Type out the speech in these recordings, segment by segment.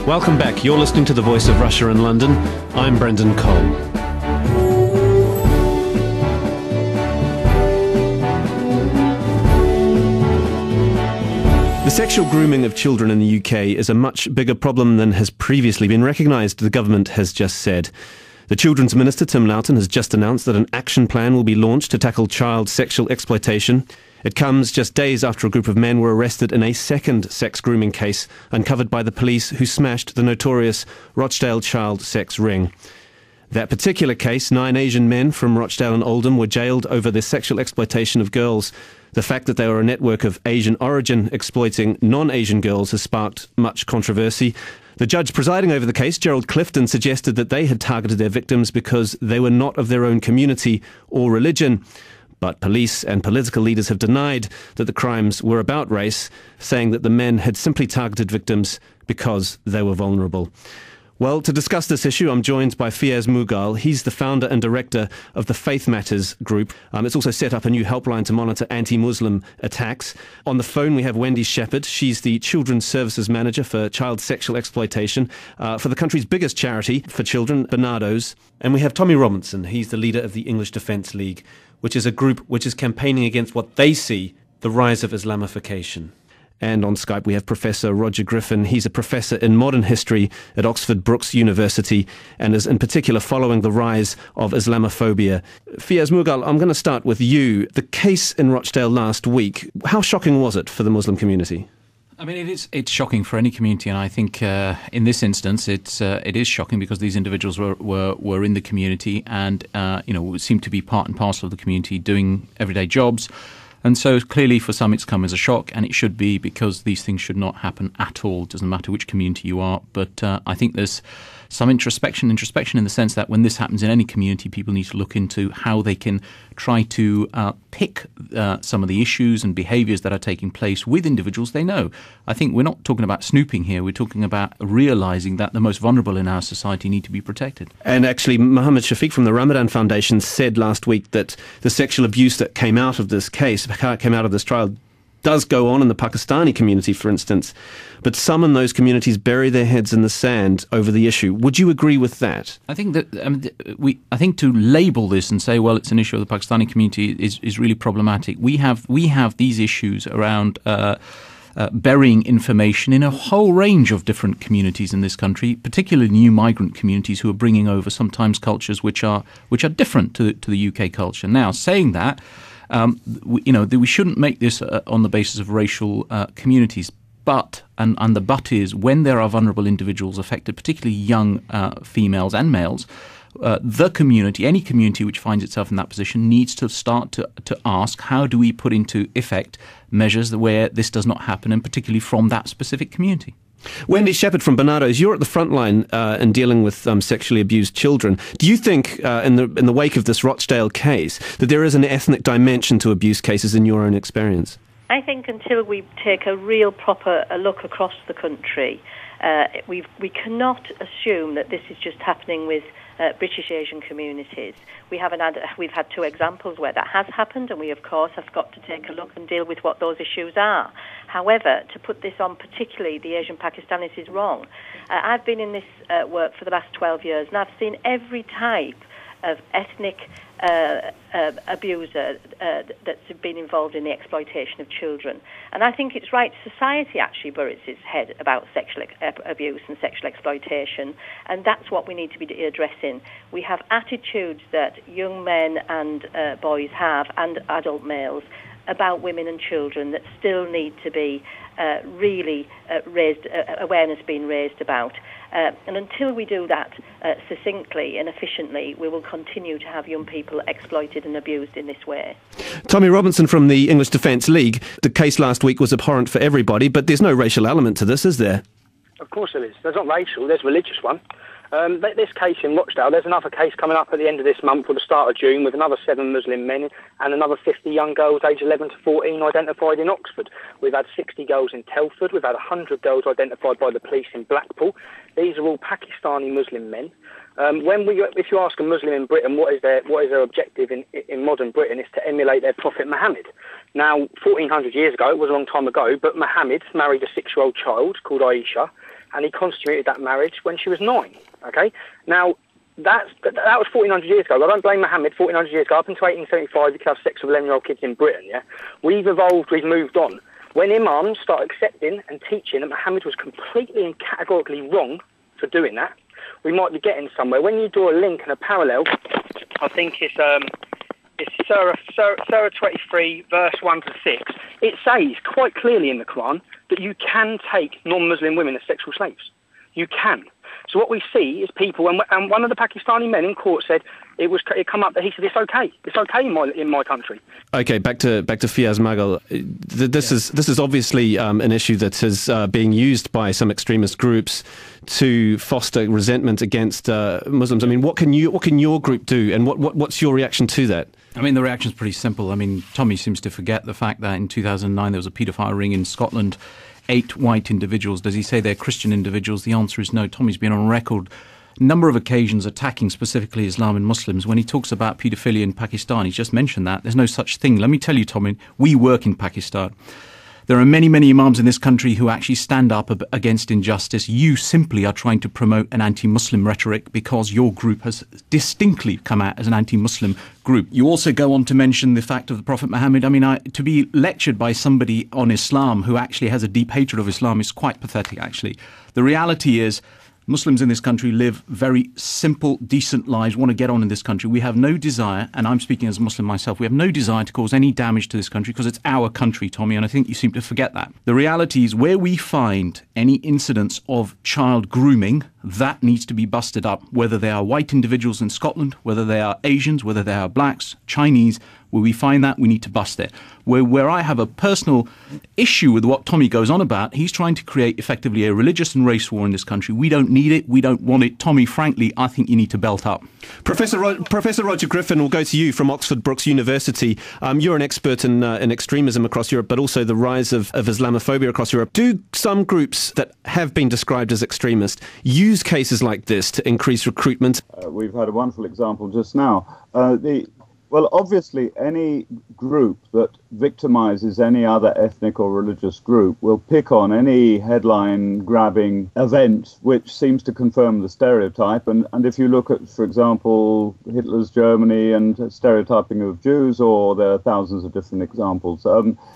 Welcome back. You're listening to The Voice of Russia in London. I'm Brendan Cole. The sexual grooming of children in the UK is a much bigger problem than has previously been recognised, the government has just said. The Children's Minister, Tim Loughton, has just announced that an action plan will be launched to tackle child sexual exploitation. It comes just days after a group of men were arrested in a second sex grooming case uncovered by the police who smashed the notorious Rochdale child sex ring. That particular case, 9 Asian men from Rochdale and Oldham were jailed over the sexual exploitation of girls. The fact that they were a network of Asian origin exploiting non-Asian girls has sparked much controversy. The judge presiding over the case, Gerald Clifton, suggested that they had targeted their victims because they were not of their own community or religion. But police and political leaders have denied that the crimes were about race, saying that the men had simply targeted victims because they were vulnerable. Well, to discuss this issue, I'm joined by Fiyaz Mughal. He's the founder and director of the Faith Matters group. It's also set up a new helpline to monitor anti-Muslim attacks. On the phone, we have Wendy Shepherd. She's the Children's Services Manager for Child Sexual Exploitation for the country's biggest charity for children, Barnardo's. And we have Tommy Robinson. He's the leader of the English Defence League, which is a group which is campaigning against what they see, the rise of Islamification. And on Skype we have Professor Roger Griffin. He's a professor in modern history at Oxford Brookes University and is in particular following the rise of Islamophobia. Fiyaz Mughal, I'm going to start with you. The case in Rochdale last week, how shocking was it for the Muslim community? I mean, it's shocking for any community, and I think in this instance it is shocking because these individuals were in the community and seemed to be part and parcel of the community, doing everyday jobs. And so clearly for some it's come as a shock, and it should be, because these things should not happen at all. It doesn't matter which community you are. But I think there's some introspection in the sense that when this happens in any community, people need to look into how they can try to pick some of the issues and behaviours that are taking place with individuals they know. I think we're not talking about snooping here. We're talking about realising that the most vulnerable in our society need to be protected. And actually, Mohammed Shafiq from the Ramadan Foundation said last week that the sexual abuse that came out of this case, came out of this trial, does go on in the Pakistani community, for instance, but some in those communities bury their heads in the sand over the issue. Would you agree with that? I think that I think to label this and say, well, it's an issue of the Pakistani community is really problematic. We have these issues around burying information in a whole range of different communities in this country, particularly new migrant communities who are bringing over sometimes cultures which are different to the UK culture. Now, saying that, we shouldn't make this on the basis of racial communities. But, and the but is, when there are vulnerable individuals affected, particularly young females and males, the community, any community which finds itself in that position, needs to start to ask, how do we put into effect measures where this does not happen, and particularly from that specific community? Wendy Shepherd from Barnardo's, you're at the front line in dealing with sexually abused children. Do you think, in the wake of this Rochdale case, that there is an ethnic dimension to abuse cases in your own experience? I think until we take a real proper look across the country, we cannot assume that this is just happening with British Asian communities. We've had 2 examples where that has happened, and we of course have got to take a look and deal with what those issues are. However, to put this on particularly the Asian Pakistanis is wrong. I've been in this work for the last 12 years, and I've seen every type of ethnic abuser that's been involved in the exploitation of children. And I think it's right society actually buries its head about sexual abuse and sexual exploitation, and that's what we need to be addressing. We have attitudes that young men and boys have, and adult males, about women and children that still need to be really raised, awareness being raised about. And until we do that succinctly and efficiently, we will continue to have young people exploited and abused in this way. Tommy Robinson from the English Defence League. The case last week was abhorrent for everybody, but there's no racial element to this, is there? Of course there is. There's not racial, there's a religious one. This case in Rochdale, there's another case coming up at the end of this month or the start of June with another 7 Muslim men and another 50 young girls aged 11 to 14 identified in Oxford. We've had 60 girls in Telford. We've had 100 girls identified by the police in Blackpool. These are all Pakistani Muslim men. If you ask a Muslim in Britain what is their objective in modern Britain, is to emulate their Prophet Muhammad. Now, 1400 years ago, it was a long time ago, but Muhammad married a 6-year-old child called Aisha, and he consummated that marriage when she was 9. Okay, now that was 1400 years ago. I don't blame Muhammad. 1400 years ago, up until 1875, you could have sex with 11-year-old kids in Britain. Yeah, we've evolved, we've moved on. When imams start accepting and teaching that Muhammad was completely and categorically wrong for doing that, we might be getting somewhere. When you draw a link and a parallel, I think it's Surah 23, verse 1 to 6. It says quite clearly in the Quran that you can take non-Muslim women as sexual slaves. You can. So what we see is people, and one of the Pakistani men in court said it come up that he said it's okay in my country. Okay, back to Fiyaz Mughal. This is obviously an issue that is being used by some extremist groups to foster resentment against Muslims. I mean, what can your group do, and what's your reaction to that? I mean, the reaction's pretty simple. I mean, Tommy seems to forget the fact that in 2009 there was a paedophile ring in Scotland. 8 white individuals. Does he say they're Christian individuals? The answer is no. Tommy's been on record number of occasions attacking specifically Islam and Muslims. When he talks about paedophilia in Pakistan, he's just mentioned that. There's no such thing. Let me tell you, Tommy, we work in Pakistan. There are many, many imams in this country who actually stand up against injustice. You simply are trying to promote an anti-Muslim rhetoric because your group has distinctly come out as an anti-Muslim group. You also go on to mention the fact of the Prophet Muhammad. I mean, to be lectured by somebody on Islam who actually has a deep hatred of Islam is quite pathetic, actually. The reality is Muslims in this country live very simple, decent lives, want to get on in this country. We have no desire, and I'm speaking as a Muslim myself, we have no desire to cause any damage to this country because it's our country, Tommy, and I think you seem to forget that. The reality is where we find any incidents of child grooming, that needs to be busted up, whether they are white individuals in Scotland, whether they are Asians, whether they are blacks, Chinese. Where we find that, we need to bust it. Where I have a personal issue with what Tommy goes on about, he's trying to create effectively a religious and race war in this country. We don't need it. We don't want it. Tommy, frankly, I think you need to belt up. Professor Roger Griffin, will go to you from Oxford Brookes University. You're an expert in extremism across Europe, but also the rise of Islamophobia across Europe. Do some groups that have been described as extremist use cases like this to increase recruitment? We've had a wonderful example just now. Well, obviously, any group that victimizes any other ethnic or religious group will pick on any headline-grabbing event which seems to confirm the stereotype. And if you look at, for example, Hitler's Germany and stereotyping of Jews, or there are thousands of different examples,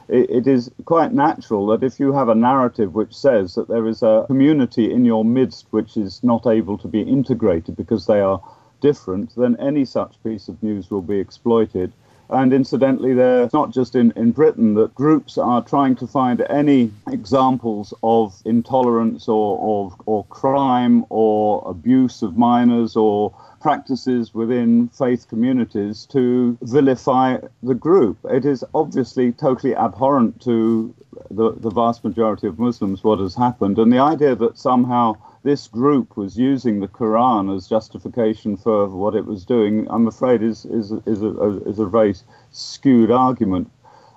it is quite natural that if you have a narrative which says that there is a community in your midst which is not able to be integrated because they are different, then any such piece of news will be exploited. And incidentally, there's not just in Britain that groups are trying to find any examples of intolerance or crime or abuse of minors or practices within faith communities to vilify the group. It is obviously totally abhorrent to the vast majority of Muslims what has happened, and the idea that somehow this group was using the Quran as justification for what it was doing, I'm afraid, is a very skewed argument.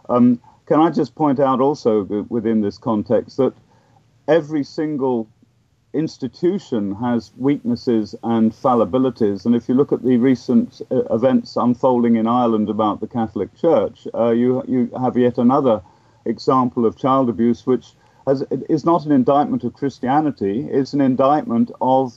Can I just point out also within this context that every single institution has weaknesses and fallibilities, and if you look at the recent events unfolding in Ireland about the Catholic Church, you have yet another example of child abuse which is not an indictment of Christianity, it's an indictment of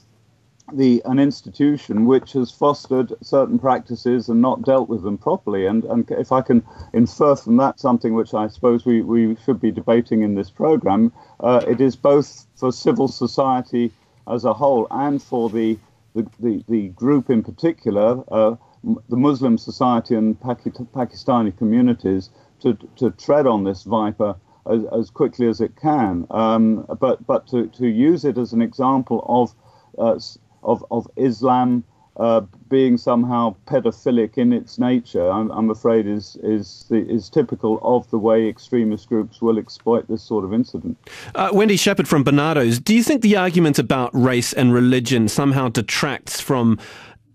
an institution which has fostered certain practices and not dealt with them properly. And if I can infer from that something which I suppose we should be debating in this program, it is both for civil society as a whole and for the group in particular, the Muslim society and Pakistani communities, to tread on this viper as quickly as it can, but to use it as an example of Islam being somehow pedophilic in its nature, I'm afraid is typical of the way extremist groups will exploit this sort of incident. Wendy Shepherd from Barnardo's, do you think the argument about race and religion somehow detracts from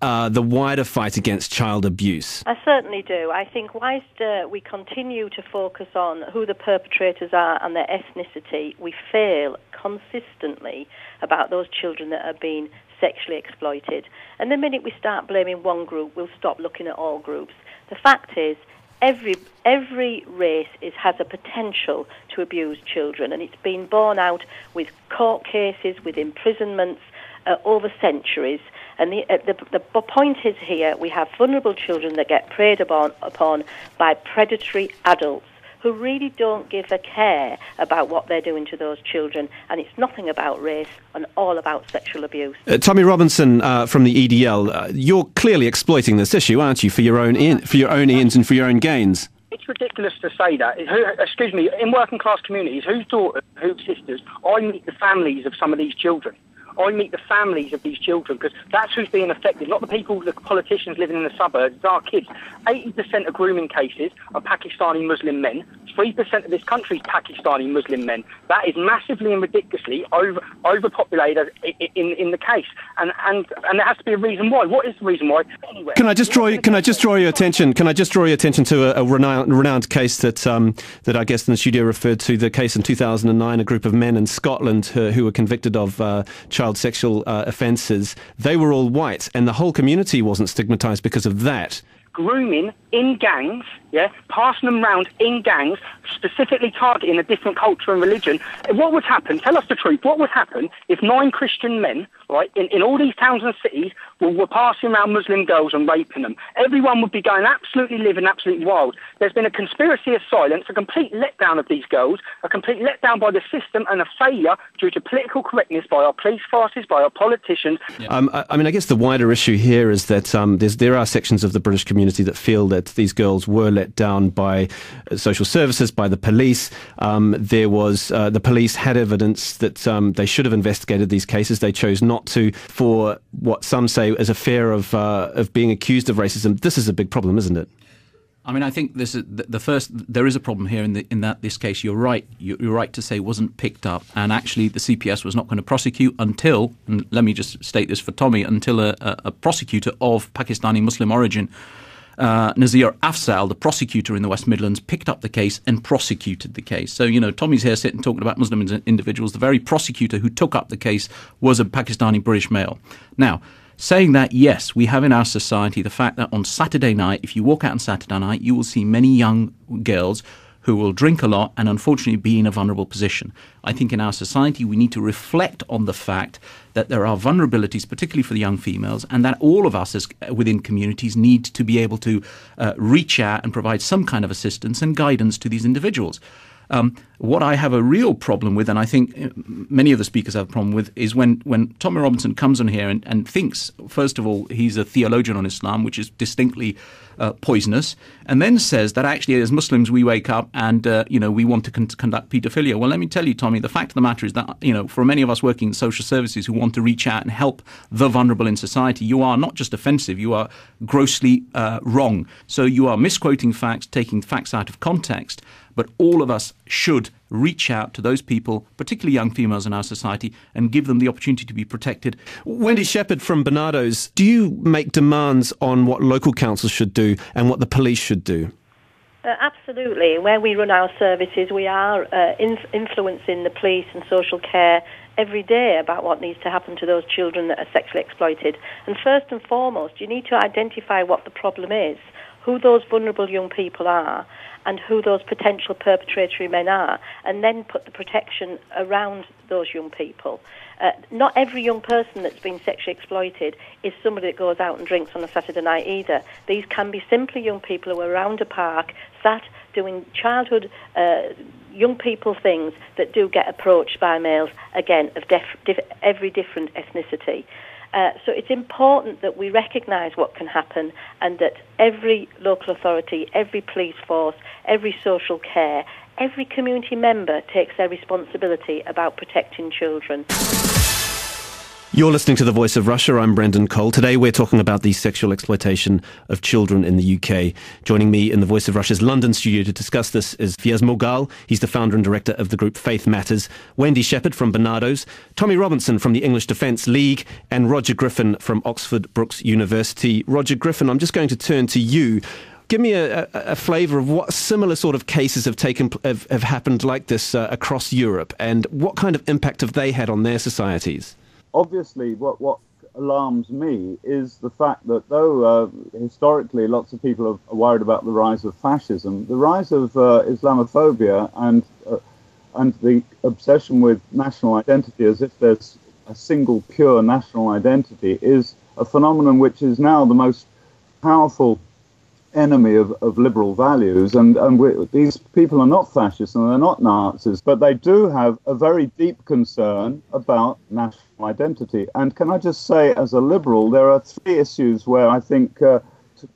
the wider fight against child abuse? I certainly do. I think whilst we continue to focus on who the perpetrators are and their ethnicity, we fail consistently about those children that are being sexually exploited. And the minute we start blaming one group, we'll stop looking at all groups. The fact is, every race has a potential to abuse children, and it's been borne out with court cases, with imprisonments over centuries. And the point is here, we have vulnerable children that get preyed upon by predatory adults who really don't give a care about what they're doing to those children, and it's nothing about race and all about sexual abuse. Tommy Robinson from the EDL, you're clearly exploiting this issue, aren't you, for your own ends and for your own gains? It's ridiculous to say that. Excuse me, in working class communities, whose daughters, whose sisters, I meet the families of some of these children. I meet the families of these children, because that's who's being affected, not the people, the politicians living in the suburbs. It's our kids. 80% of grooming cases are Pakistani Muslim men. 3% of this country is Pakistani Muslim men. That is massively and ridiculously overpopulated in the case, and there has to be a reason why. What is the reason why? Anyway, Can I just draw your attention to a renowned case that I guess in the studio referred to, the case in 2009, a group of men in Scotland who were convicted of child sexual offences. They were all white, and the whole community wasn't stigmatised because of that. Grooming in gangs, passing them round in gangs, specifically targeting a different culture and religion. What would happen, tell us the truth, what would happen if 9 Christian men, right, in all these towns and cities were passing around Muslim girls and raping them? Everyone would be going living absolutely wild. There's been a conspiracy of silence, a complete letdown of these girls, a complete letdown by the system, and a failure due to political correctness by our police forces, by our politicians. Yeah. I guess the wider issue here is that there are sections of the British community that feel that these girls were let down by social services, by the police. The police had evidence that they should have investigated these cases. They chose not to, for what some say is a fear of being accused of racism. This is a big problem, isn't it? I mean, I think this is there is a problem here in that this case, you're right. You're right to say wasn't picked up, and actually the CPS was not going to prosecute until, and let me just state this for Tommy, until a prosecutor of Pakistani Muslim origin, Nazir Afzal, the prosecutor in the West Midlands, picked up the case and prosecuted the case. So, Tommy's here sitting talking about Muslim individuals. The very prosecutor who took up the case was a Pakistani British male. Now, saying that, yes, we have in our society the fact that on Saturday night, if you walk out on Saturday night, you will see many young girls who will drink a lot and unfortunately be in a vulnerable position. I think in our society we need to reflect on the fact that there are vulnerabilities, particularly for the young females, and that all of us within communities need to be able to reach out and provide some kind of assistance and guidance to these individuals. What I have a real problem with, and I think many of the speakers have a problem with, is when Tommy Robinson comes on here and thinks, first of all, he's a theologian on Islam, which is distinctly poisonous, and then says that actually as Muslims we wake up and we want to conduct paedophilia. Well, let me tell you, Tommy, the fact of the matter is that for many of us working in social services who want to reach out and help the vulnerable in society, you are not just offensive, you are grossly wrong. So you are misquoting facts, taking facts out of context. But all of us should reach out to those people, particularly young females in our society, and give them the opportunity to be protected. Wendy Shepherd from Barnardo's, do you make demands on what local councils should do and what the police should do? Absolutely. Where we run our services, we are influencing the police and social care every day about what needs to happen to those children that are sexually exploited. And first and foremost, you need to identify what the problem is, who those vulnerable young people are, and who those potential perpetratory men are, and then put the protection around those young people. Not every young person that's been sexually exploited is somebody that goes out and drinks on a Saturday night either. These can be simply young people who are around a park, sat doing childhood young people things that do get approached by males, again, of every different ethnicity. So it's important that we recognise what can happen, and that every local authority, every police force, every social care, every community member takes their responsibility about protecting children. You're listening to The Voice of Russia. I'm Brendan Cole. Today we're talking about the sexual exploitation of children in the UK. Joining me in The Voice of Russia's London studio to discuss this is Fiyaz Mughal. He's the founder and director of the group Faith Matters. Wendy Shepherd from Barnardo's. Tommy Robinson from the English Defence League. And Roger Griffin from Oxford Brookes University. Roger Griffin, I'm just going to turn to you. Give me a flavour of what similar sort of cases have happened like this across Europe, and what kind of impact have they had on their societies? Obviously, what alarms me is the fact that though historically lots of people are worried about the rise of fascism, the rise of Islamophobia and the obsession with national identity as if there's a single pure national identity is a phenomenon which is now the most powerful enemy of liberal values, and these people are not fascists and they're not Nazis, but they do have a very deep concern about national identity. And can I just say, as a liberal, there are three issues where I think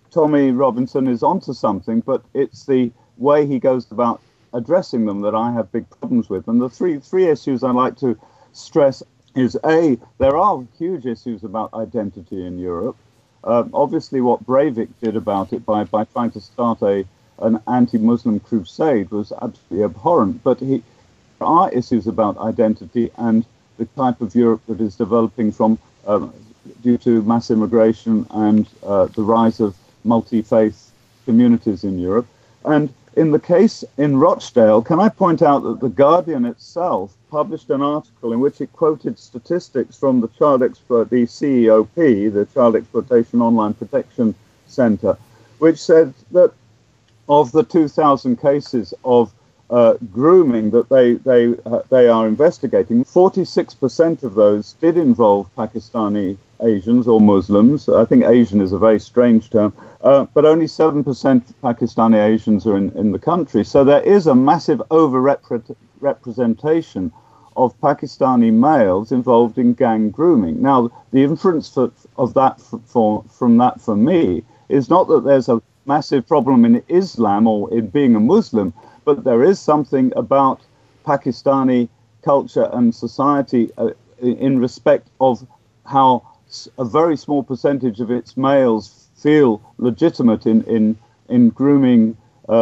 Tommy Robinson is onto something, but it's the way he goes about addressing them that I have big problems with. And the three issues I like to stress is, A, there are huge issues about identity in Europe. Obviously, what Breivik did about it by trying to start an anti-Muslim crusade was absolutely abhorrent. But there are issues about identity and the type of Europe that is developing from due to mass immigration and the rise of multi-faith communities in Europe. And in the case in Rochdale, can I point out that The Guardian itself published an article in which it quoted statistics from the the CEOP, the Child Exploitation Online Protection Centre, which said that of the 2,000 cases of grooming that they are investigating, 46% of those did involve Pakistani Asians or Muslims. I think Asian is a very strange term, but only 7% of Pakistani Asians are in the country. So there is a massive overrepresentation of Pakistani males involved in gang grooming. Now, the inference from that for me is not that there's a massive problem in Islam or in being a Muslim, but there is something about Pakistani culture and society in respect of how a very small percentage of its males feel legitimate in grooming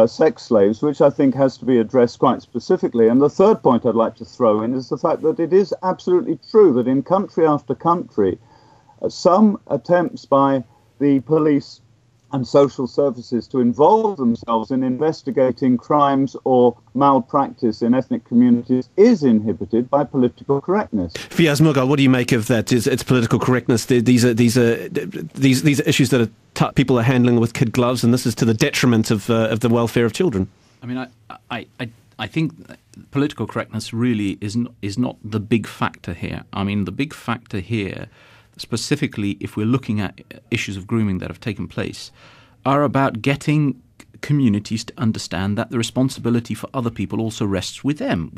sex slaves, which I think has to be addressed quite specifically. And the third point I'd like to throw in is the fact that it is absolutely true that in country after country, some attempts by the police and social services to involve themselves in investigating crimes or malpractice in ethnic communities is inhibited by political correctness. Fiyaz Mughal, what do you make of that? It's political correctness. These are issues that people are handling with kid gloves, and this is to the detriment of the welfare of children. I mean, I think political correctness really is not the big factor here. I mean, the big factor here, specifically if we're looking at issues of grooming that have taken place, are about getting communities to understand that the responsibility for other people also rests with them.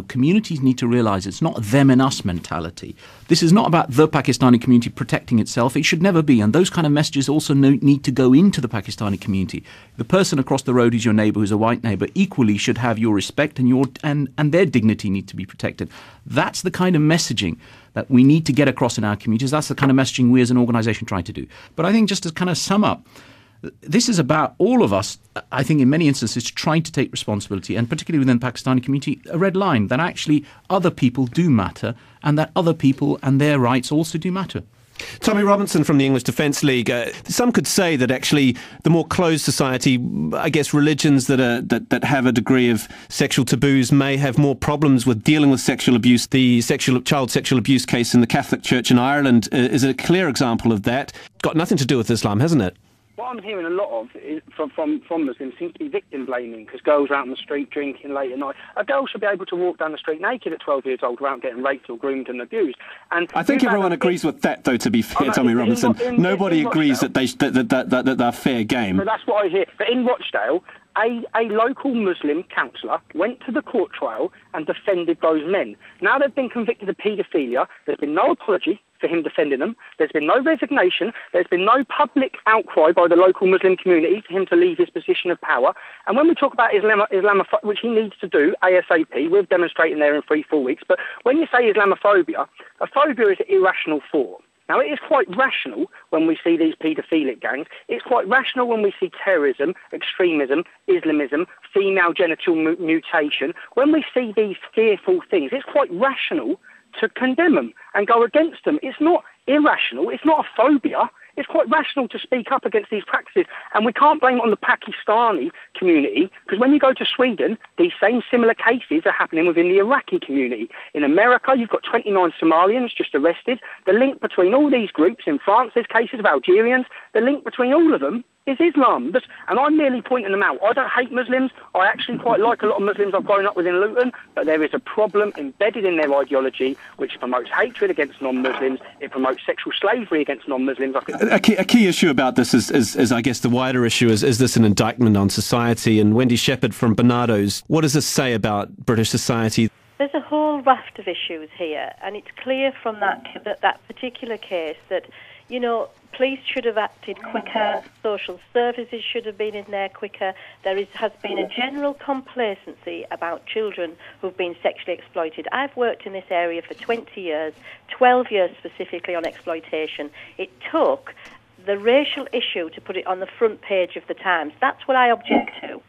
Communities need to realize it's not them and us mentality. This is not about the Pakistani community protecting itself. It should never be. And those kind of messages also need to go into the Pakistani community. The person across the road who's your neighbor, who's a white neighbor, equally should have your respect and their dignity need to be protected. That's the kind of messaging that we need to get across in our communities. That's the kind of messaging we as an organization try to do. But I think just to kind of sum up, this is about all of us, I think in many instances, trying to take responsibility, and particularly within the Pakistani community, a red line that actually other people do matter and that other people and their rights also do matter. Tommy Robinson from the English Defence League. Some could say that actually the more closed society, I guess religions that have a degree of sexual taboos may have more problems with dealing with sexual abuse. The child sexual abuse case in the Catholic Church in Ireland is a clear example of that. Got nothing to do with Islam, hasn't it? What I'm hearing a lot of is from Muslims seems to be victim blaming, because girls are out on the street drinking late at night. A girl should be able to walk down the street naked at 12 years old without getting raped or groomed and abused. And I think everyone agrees with that, though, to be fair, Tommy Robinson. Nobody agrees that they're fair game. So that's what I hear. But in Rochdale, a local Muslim counsellor went to the court trial and defended those men. Now they've been convicted of paedophilia. There's been no apology for him defending them. There's been no resignation. There's been no public outcry by the local Muslim community for him to leave his position of power. And when we talk about Islamophobia, which he needs to do ASAP, we're demonstrating there in 3-4 weeks, but when you say Islamophobia, a phobia is an irrational thought. Now, it is quite rational when we see these paedophilic gangs. It's quite rational when we see terrorism, extremism, Islamism, female genital mutation. When we see these fearful things, it's quite rational to condemn them and go against them. It's not irrational. It's not a phobia. it's quite rational to speak up against these practices. And we can't blame it on the Pakistani community, because when you go to Sweden, these same similar cases are happening within the Iraqi community. In America, you've got 29 Somalians just arrested. The link between all these groups, in France, there's cases of Algerians. The link between all of them is Islam. And I'm merely pointing them out. I don't hate Muslims. I actually quite like a lot of Muslims I've grown up with in Luton, but there is a problem embedded in their ideology which promotes hatred against non-Muslims. It promotes sexual slavery against non-Muslims. A key issue about this is I guess, the wider issue is this an indictment on society? And Wendy Shepherd from Barnardo's, what does this say about British society? There's a whole raft of issues here, and it's clear from that particular case that, you know, police should have acted quicker, social services should have been in there quicker. Has been a general complacency about children who've been sexually exploited. I've worked in this area for 20 years, 12 years specifically on exploitation. It took the racial issue to put it on the front page of the Times. That's what I object to.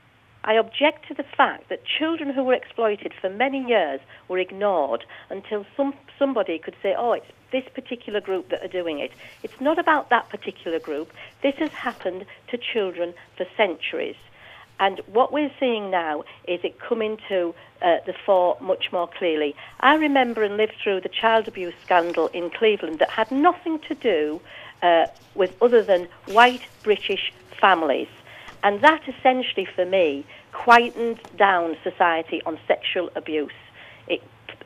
I object to the fact that children who were exploited for many years were ignored until somebody could say, oh, it's this particular group that are doing it. It's not about that particular group. This has happened to children for centuries. And what we're seeing now is it coming to the fore much more clearly. I remember and lived through the child abuse scandal in Cleveland that had nothing to do with other than white British families. And that essentially, for me, quietened down society on sexual abuse.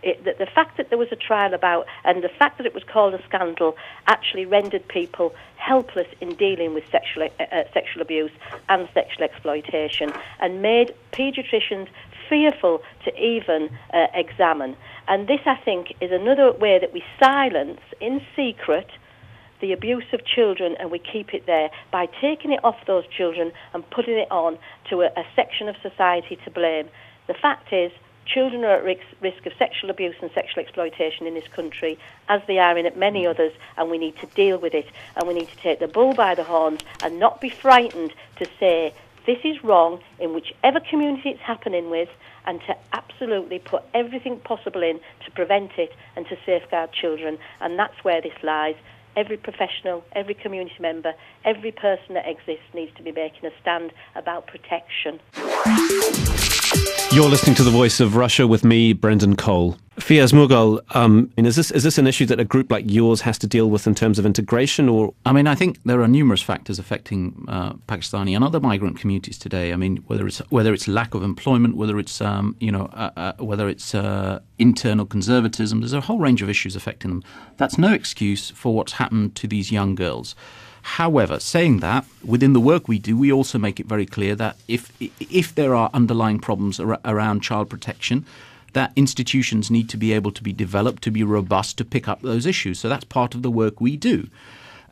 The fact that there was a trial about, and the fact that it was called a scandal, actually rendered people helpless in dealing with sexual abuse and sexual exploitation, and made paediatricians fearful to even examine. And this, I think, is another way that we silence in secret the abuse of children, and we keep it there by taking it off those children and putting it on to a section of society to blame. The fact is, children are at risk of sexual abuse and sexual exploitation in this country, as they are in many others, and we need to deal with it. And we need to take the bull by the horns and not be frightened to say this is wrong in whichever community it's happening with, and to absolutely put everything possible in to prevent it and to safeguard children. And that's where this lies. Every professional, every community member, every person that exists needs to be making a stand about protection. You're listening to The Voice of Russia with me, Brendan Cole. Fiyaz Mughal, is this an issue that a group like yours has to deal with in terms of integration? Or I think there are numerous factors affecting Pakistani and other migrant communities today. I mean, whether it's lack of employment, whether it's internal conservatism, there's a whole range of issues affecting them. That's no excuse for what's happened to these young girls. However, saying that, within the work we do, we also make it very clear that if there are underlying problems around child protection, that institutions need to be able to be developed, to be robust, to pick up those issues. So that's part of the work we do.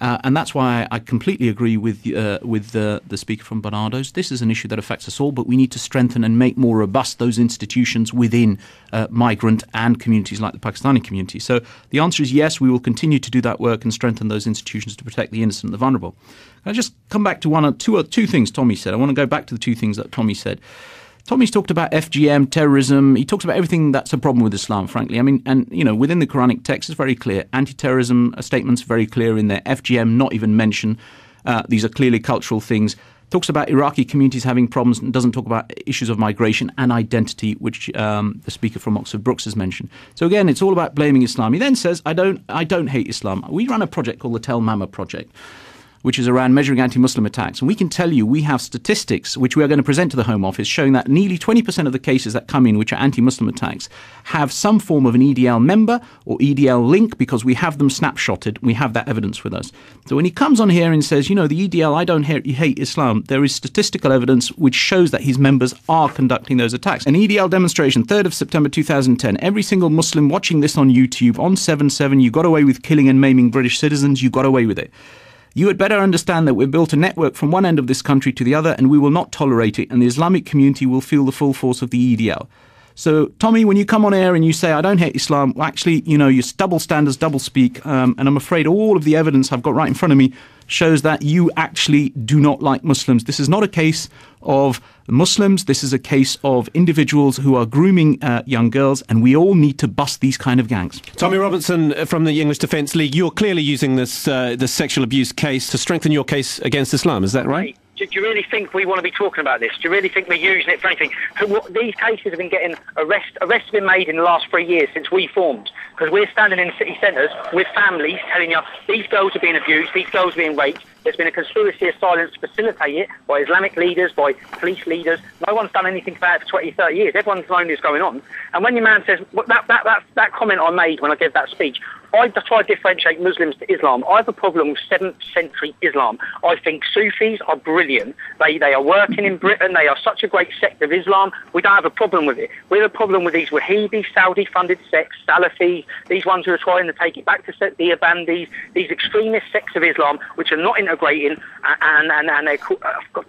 And that's why I completely agree with the speaker from Barnardo's. This is an issue that affects us all, but we need to strengthen and make more robust those institutions within migrant and communities like the Pakistani community. So the answer is yes, we will continue to do that work and strengthen those institutions to protect the innocent and the vulnerable. I'll just come back to two things Tommy said. I want to go back to the two things that Tommy said. Tommy's talked about FGM, terrorism. He talks about everything that's a problem with Islam, frankly. I mean, and, within the Quranic text, it's very clear. Anti-terrorism statements very clear in there. FGM, not even mentioned. These are clearly cultural things. Talks about Iraqi communities having problems and doesn't talk about issues of migration and identity, which the speaker from Oxford Brookes has mentioned. So again, it's all about blaming Islam. He then says, I don't hate Islam. We run a project called the Tell Mama Project, which is around measuring anti-Muslim attacks. And we can tell you we have statistics, which we are going to present to the Home Office, showing that nearly 20% of the cases that come in, which are anti-Muslim attacks, have some form of an EDL member or EDL link, because we have them snapshotted. We have that evidence with us. So when he comes on here and says, the EDL, I don't hate Islam, there is statistical evidence which shows that his members are conducting those attacks. An EDL demonstration, 3rd of September 2010. Every single Muslim watching this on YouTube, on 7/7, you got away with killing and maiming British citizens, you got away with it. You had better understand that we've built a network from one end of this country to the other, and we will not tolerate it, and the Islamic community will feel the full force of the EDL. So, Tommy, when you come on air and you say, I don't hate Islam, well, actually, you're double standards, double speak, and I'm afraid all of the evidence I've got right in front of me shows that you actually do not like Muslims. This is not a case of the Muslims. This is a case of individuals who are grooming young girls, and we all need to bust these kind of gangs. Tommy Robinson from the English Defence League, you're clearly using this sexual abuse case to strengthen your case against Islam, is that right? Do you really think we want to be talking about this? Do you really think we're using it for anything? These cases have been getting arrests have been made in the last 3 years since we formed, because we're standing in city centres with families telling you these girls are being abused, these girls are being raped. There's been a conspiracy of silence to facilitate it by Islamic leaders, by police leaders. No one's done anything about it for 20, 30 years. Everyone's known this going on. And when your man says, that comment I made when I gave that speech, I try to differentiate Muslims to Islam. I have a problem with 7th century Islam. I think Sufis are brilliant. They are working in Britain. They are such a great sect of Islam. We don't have a problem with it. We have a problem with these Wahhabi, Saudi-funded sects, Salafis, these ones who are trying to take it back to the Bandis, these extremist sects of Islam, which are not integrating and they're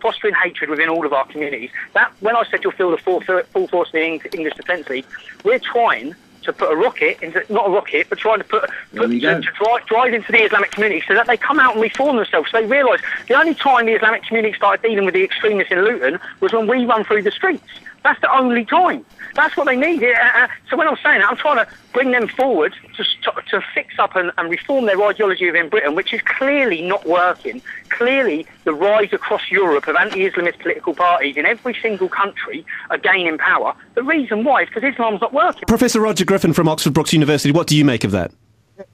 fostering hatred within all of our communities. That, when I said you'll feel the full force of the English Defence League, we're trying to put a rocket into, not a rocket, but trying to drive into the Islamic community so that they come out and reform themselves. So they realise the only time the Islamic community started dealing with the extremists in Luton was when we run through the streets. That's the only time. That's what they need. So when I'm saying that, I'm trying to bring them forward to fix up and reform their ideology within Britain, which is clearly not working. Clearly, the rise across Europe of anti-Islamist political parties in every single country are gaining power. The reason why is because Islam's not working. Professor Roger Griffin from Oxford Brookes University, what do you make of that?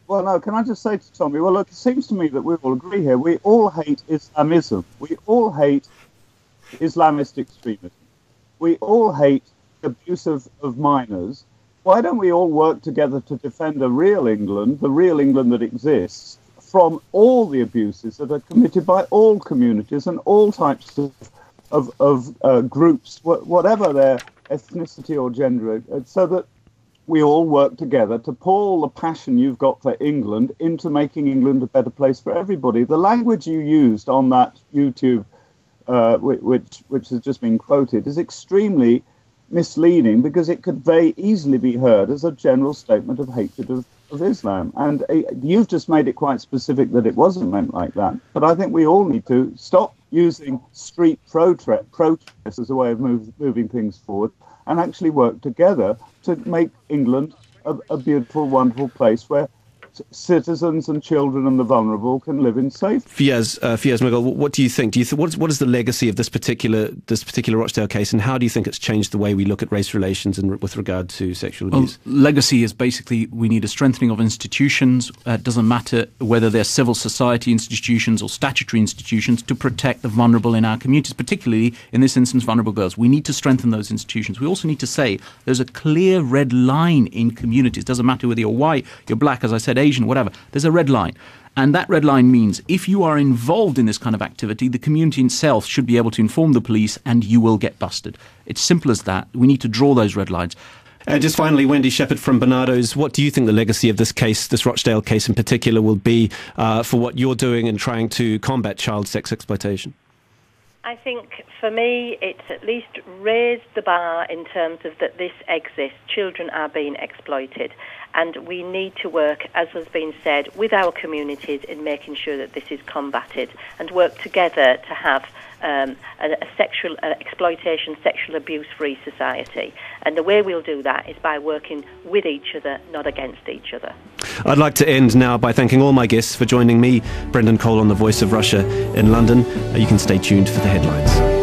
Well, no, can I just say to Tommy, well, look, it seems to me that we all agree here. We all hate Islamism. We all hate Islamist extremism. We all hate abuse of minors. Why don't we all work together to defend a real England, the real England that exists, from all the abuses that are committed by all communities and all types of groups, whatever their ethnicity or gender, so that we all work together to pour all the passion you've got for England into making England a better place for everybody. The language you used on that YouTube, which has just been quoted, is extremely misleading, because it could very easily be heard as a general statement of hatred of Islam. And you've just made it quite specific that it wasn't meant like that. But I think we all need to stop using street protests as a way of moving things forward and actually work together to make England a beautiful, wonderful place where citizens and children and the vulnerable can live in safety. Fiyaz Mughal, what do you think? What is the legacy of this particular Rochdale case, and how do you think it's changed the way we look at race relations and with regard to sexual abuse? Well, legacy is basically we need a strengthening of institutions. It doesn't matter whether they're civil society institutions or statutory institutions, to protect the vulnerable in our communities, particularly in this instance vulnerable girls. We need to strengthen those institutions. We also need to say there's a clear red line in communities. It doesn't matter whether you're white, you're black, as I said, Asian, whatever. There's a red line. And that red line means if you are involved in this kind of activity, the community itself should be able to inform the police and you will get busted. It's simple as that. We need to draw those red lines. And just finally, Wendy Shepherd from Barnardo's, what do you think the legacy of this case, this Rochdale case in particular, will be for what you're doing in trying to combat child sex exploitation? I think for me it's at least raised the bar in terms of that this exists. Children are being exploited, and we need to work, as has been said, with our communities in making sure that this is combated and work together to have a sexual exploitation, sexual abuse-free society. And the way we'll do that is by working with each other, not against each other. I'd like to end now by thanking all my guests for joining me, Brendan Cole on The Voice of Russia in London. You can stay tuned for the headlines.